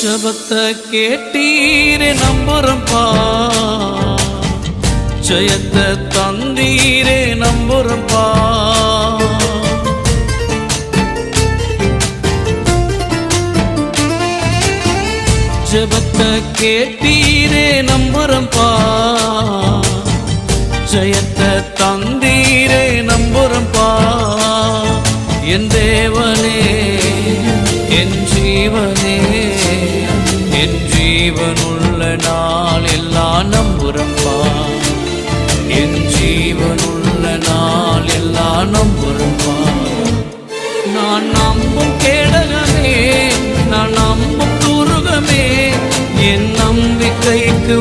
ஜபத்தை கேட்டீரே நம்புறம்பா, ஜெயத்தை தந்தீரே நம்புறம்பா. ஜபத்தை கேட்டீரே நம்புறம்பா, ஜெயத்தை தந்தீரே நம்புறம்பா. என் தேவனே என் ஜீவனே, என் ஜீவனுள்ள நாள் எல்லாம் நம்புறம்பா, என் ஜீவனுள்ள நாள் எல்லாம் நம்புறம்பா. நான் நம்பும் கேடகமே, நான் நம்பும் துருகமே, என் நம்பிக்கைக்கு